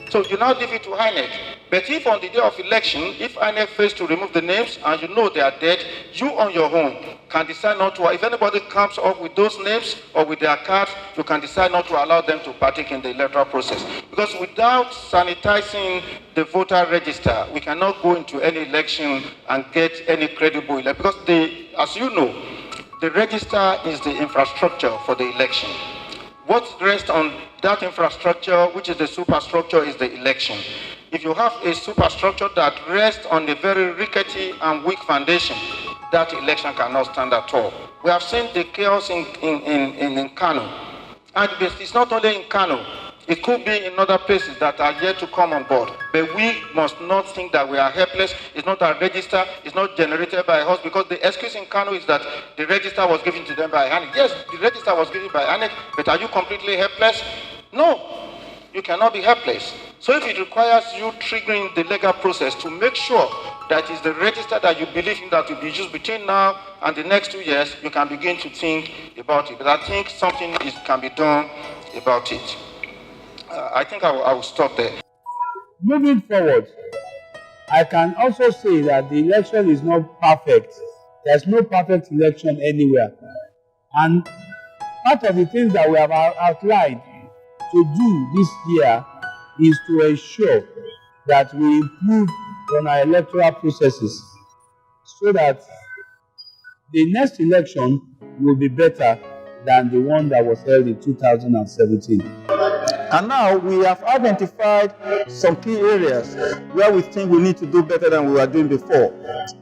So you now leave it to Inec. But if on the day of election, if Inec fails to remove the names and you know they are dead, you on your own can decide not to. If anybody comes up with those names or with their cards, you can decide not to allow them to partake in the electoral process. Because without sanitizing the voter register, we cannot go into any election and get any credible election. Because as you know, the register is the infrastructure for the election. What rests on that infrastructure, which is the superstructure, is the election. If you have a superstructure that rests on a very rickety and weak foundation, that election cannot stand at all. We have seen the chaos in Kano. And it's not only in Kano, it could be in other places that are yet to come on board. But we must not think that we are helpless. It's not our register, it's not generated by us, because the excuse in Kano is that the register was given to them by Inec. Yes, the register was given by Inec, but are you completely helpless? No, you cannot be helpless. So if it requires you triggering the legal process to make sure that is the register that you believe in that will be used between now and the next 2 years, you can begin to think about it. But I think something can be done about it. I think I will stop there. Moving forward, I can also say that the election is not perfect. There's no perfect election anywhere. And part of the things that we have outlined to do this year is to ensure that we improve on our electoral processes so that the next election will be better than the one that was held in 2017. And now we have identified some key areas where we think we need to do better than we were doing before.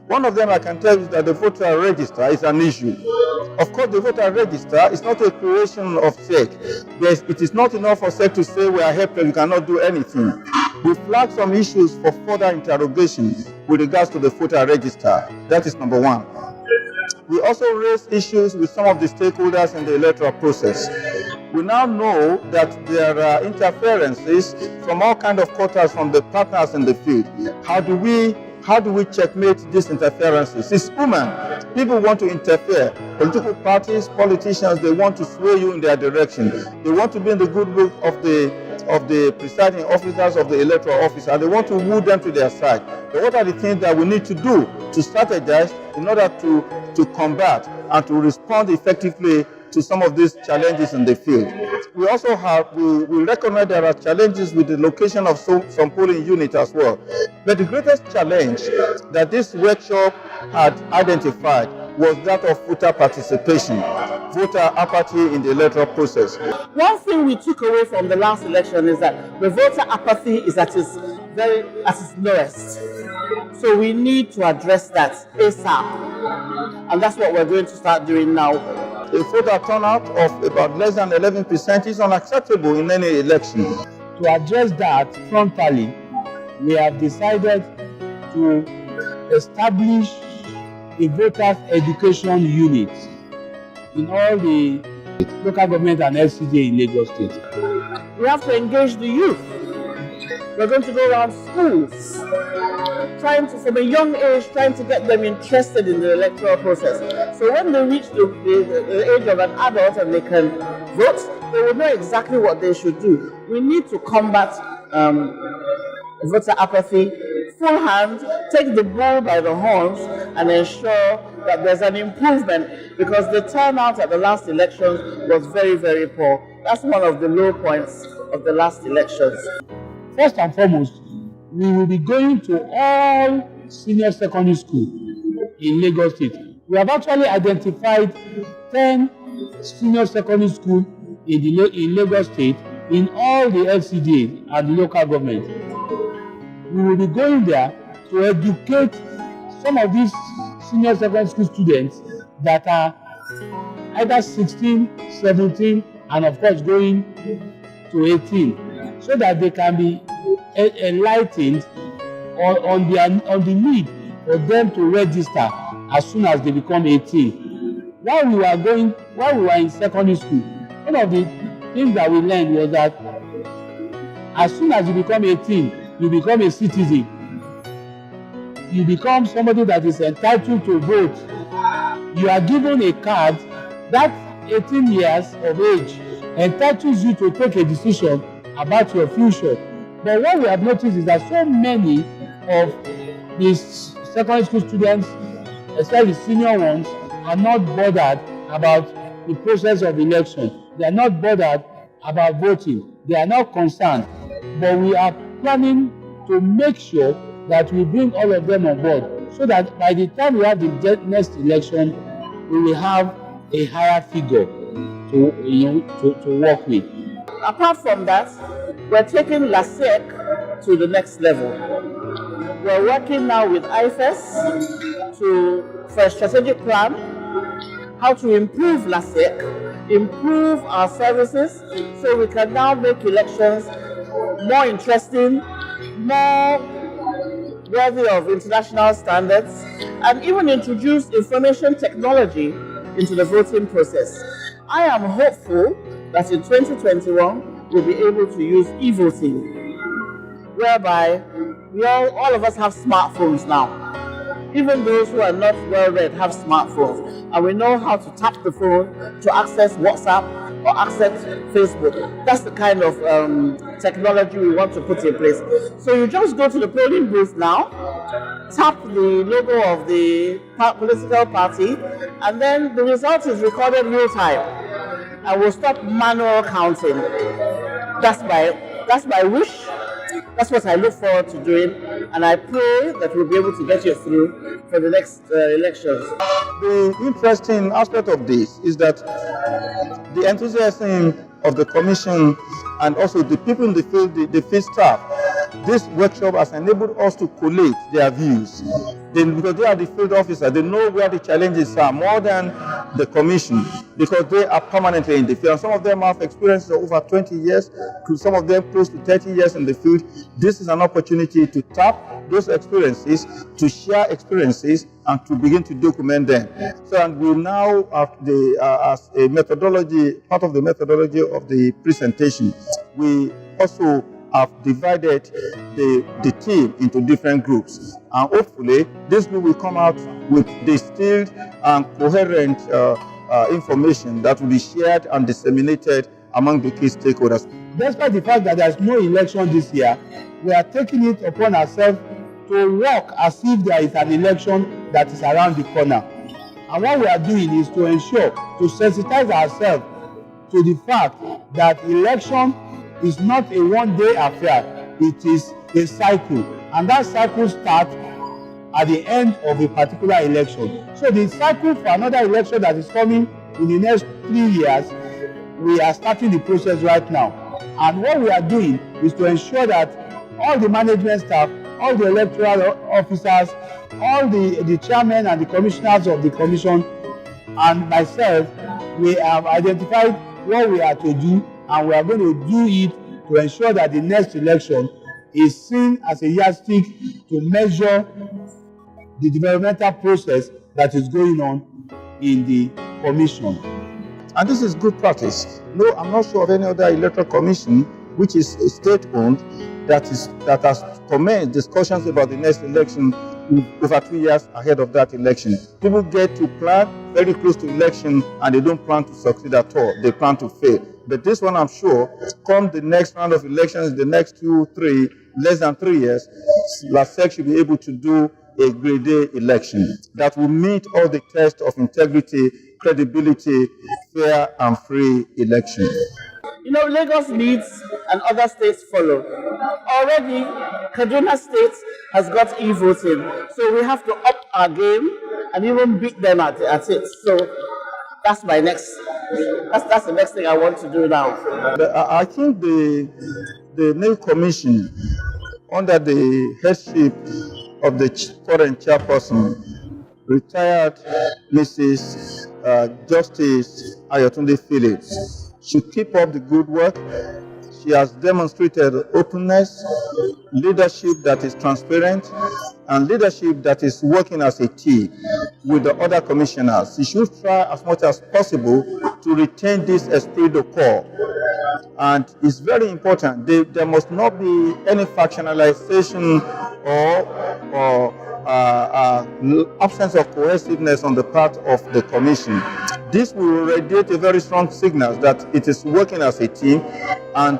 One of them I can tell you that the voter register is an issue. Of course, the voter register is not a creation of SEC. Yes, it is not enough for SEC to say we are helpless, we cannot do anything. We flag some issues for further interrogation with regards to the voter register. That is number one. We also raise issues with some of the stakeholders in the electoral process. We now know that there are interferences from all kinds of quarters from the partners in the field. How do we checkmate these interferences? It's human. People want to interfere. Political parties, politicians, they want to sway you in their direction. They want to be in the good book of the presiding officers of the electoral office, and they want to woo them to their side. But what are the things that we need to do to strategize in order to combat and to respond effectively to some of these challenges in the field? We also we recognize there are challenges with the location of some polling units as well. But the greatest challenge that this workshop had identified was that of voter participation, voter apathy in the electoral process. One thing we took away from the last election is that the voter apathy is at its lowest. So we need to address that ASAP. And that's what we're going to start doing now. A voter turnout of about less than 11% is unacceptable in any election. To address that frontally, we have decided to establish a voters education unit in all the local government and LCD in Lagos State. We have to engage the youth. We're going to go around schools, trying to, from a young age, trying to get them interested in the electoral process. So when they reach the age of an adult and they can vote, they will know exactly what they should do. We need to combat voter apathy, full hand, take the bull by the horns and ensure that there's an improvement, because the turnout at the last elections was very, very poor. That's one of the low points of the last elections. First and foremost, we will be going to all senior secondary schools in Lagos State. We have actually identified 10 senior secondary schools in Lagos State in all the LCDs and the local government. We will be going there to educate some of these senior secondary school students that are either 16, 17, and of course going to 18, so that they can be enlightened on the need for them to register as soon as they become 18. While we were in secondary school, one of the things that we learned was that as soon as you become 18, you become a citizen. You become somebody that is entitled to vote. You are given a card that 18 years of age entitles you to take a decision about your future. But what we have noticed is that so many of these secondary school students, especially senior ones, are not bothered about the process of election. They are not bothered about voting. They are not concerned. But we are planning to make sure that we bring all of them on board, so that by the time we have the next election, we will have a higher figure to work with. Apart from that, we're taking Lasiec to the next level. We're working now with IFES for a strategic plan, how to improve Lasiec, improve our services, so we can now make elections more interesting, more worthy of international standards, and even introduce information technology into the voting process. I am hopeful that in 2021 we'll be able to use e-voting, whereby all of us have smartphones now. Even those who are not well read have smartphones, and we know how to tap the phone to access WhatsApp or access Facebook. That's the kind of technology we want to put in place. So you just go to the polling booth now, tap the logo of the political party, and then the result is recorded real time, and we'll stop manual counting. That's my wish. That's what I look forward to doing, and I pray that we'll be able to get you through for the next elections. The interesting aspect of this is that the enthusiasm of the Commission and also the people in the field, the field staff, this workshop has enabled us to collate their views. Because they are the field officers, they know where the challenges are more than the Commission, because they are permanently in the field. And some of them have experience of over 20 years, some of them close to 30 years in the field. This is an opportunity to tap those experiences, to share experiences, and to begin to document them. So, and we now have as a methodology, part of the methodology of the presentation, we also have divided the team into different groups. And hopefully, this group will come out with distilled and coherent information that will be shared and disseminated among the key stakeholders. Despite the fact that there's no election this year, we are taking it upon ourselves to work as if there is an election that is around the corner. And what we are doing is to ensure, to sensitize ourselves to the fact that election is not a one-day affair, it is a cycle. And that cycle starts at the end of a particular election. So the cycle for another election that is coming in the next 3 years, we are starting the process right now. And what we are doing is to ensure that all the management staff all the electoral officers, all the chairmen and the commissioners of the commission, and myself, we have identified what we are to do, and we are going to do it to ensure that the next election is seen as a yardstick to measure the developmental process that is going on in the commission. And this is good practice. No, I'm not sure of any other electoral commission which is state-owned that has commenced discussions about the next election over 2 years ahead of that election. People get to plan very close to election and they don't plan to succeed at all. They plan to fail. But this one, I'm sure, come the next round of elections, the next 2, 3, less than 3 years, Lasiec should be able to do a grade A election that will meet all the tests of integrity, credibility, fair and free election. You know, Lagos leads and other states follow. Already, Kaduna State has got e-voting, so we have to up our game and even beat them at it. So that's my next. That's the next thing I want to do now. I think the new commission, under the headship of the current chairperson, retired Mrs. Justice Ayotunde Phillips, should keep up the good work. She has demonstrated openness, leadership that is transparent, and leadership that is working as a team with the other commissioners. She should try as much as possible to retain this esprit de corps. And it's very important. There must not be any factionalization or absence of cohesiveness on the part of the commission. This will radiate a very strong signal that it is working as a team, and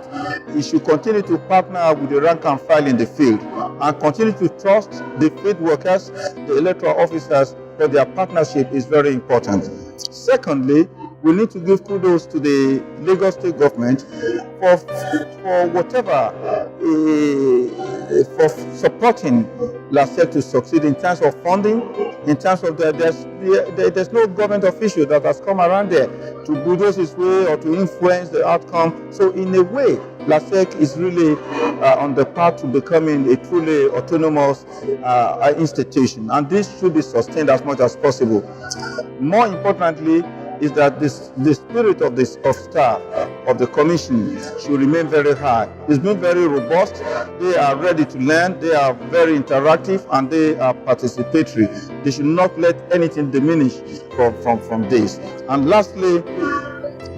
it should continue to partner with the rank and file in the field and continue to trust the field workers, the electoral officers, for their partnership is very important. Secondly, we need to give kudos to the Lagos State government for whatever, for supporting Lasiec to succeed in terms of funding, in terms of there's no government official that has come around there to bulldoze his way or to influence the outcome. So in a way, Lasiec is really on the path to becoming a truly autonomous institution, and this should be sustained as much as possible. More importantly, is that the spirit of staff of the commission should remain very high. It's been very robust. They are ready to learn. They are very interactive and they are participatory. They should not let anything diminish from this. And lastly,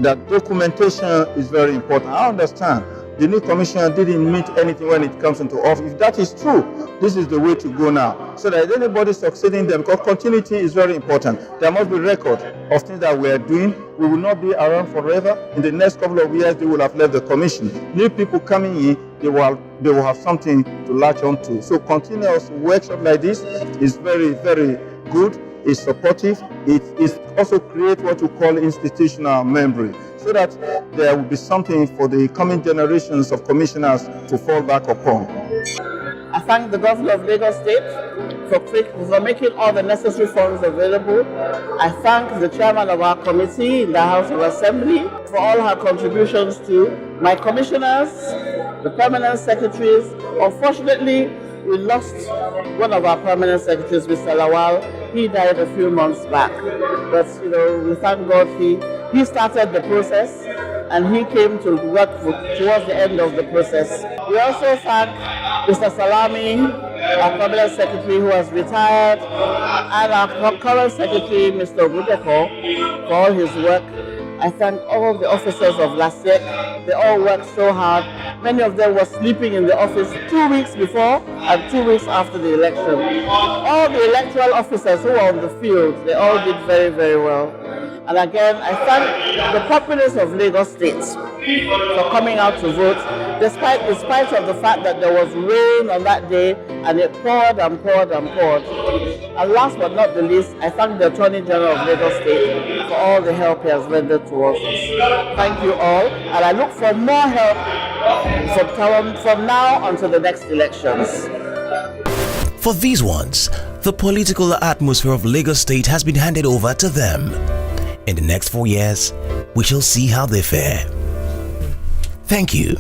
that documentation is very important. I understand the new commissioner didn't meet anything when it comes into office. If that is true, this is the way to go now, so that anybody succeeding them, because continuity is very important. There must be record of things that we are doing. We will not be around forever. In the next couple of years, they will have left the commission. New people coming in, they will have something to latch on to. So continuous workshop like this is very, very good. It's supportive. It also creates what we call institutional memory, so that there will be something for the coming generations of commissioners to fall back upon. I thank the governor of Lagos State for making all the necessary funds available. I thank the chairman of our committee in the House of Assembly for all her contributions to my commissioners, the permanent secretaries. Unfortunately, we lost one of our permanent secretaries, Mr. Lawal. He died a few months back. But, you know, we thank God he started the process and he came to work towards the end of the process. We also thank Mr. Salami, our permanent secretary who has retired, and our current secretary, Mr. Budeko, for all his work. I thank all the officers of Lasiec. They all worked so hard. Many of them were sleeping in the office 2 weeks before and 2 weeks after the election. All the electoral officers who were on the field, they all did very, very well. And again, I thank the populace of Lagos State for coming out to vote, despite of the fact that there was rain on that day and it poured and poured and poured. And last but not the least, I thank the Attorney General of Lagos State for all the help he has rendered towards us. Thank you all, and I look for more help from now until the next elections. For these ones, the political atmosphere of Lagos State has been handed over to them. In the next 4 years, we shall see how they fare. Thank you.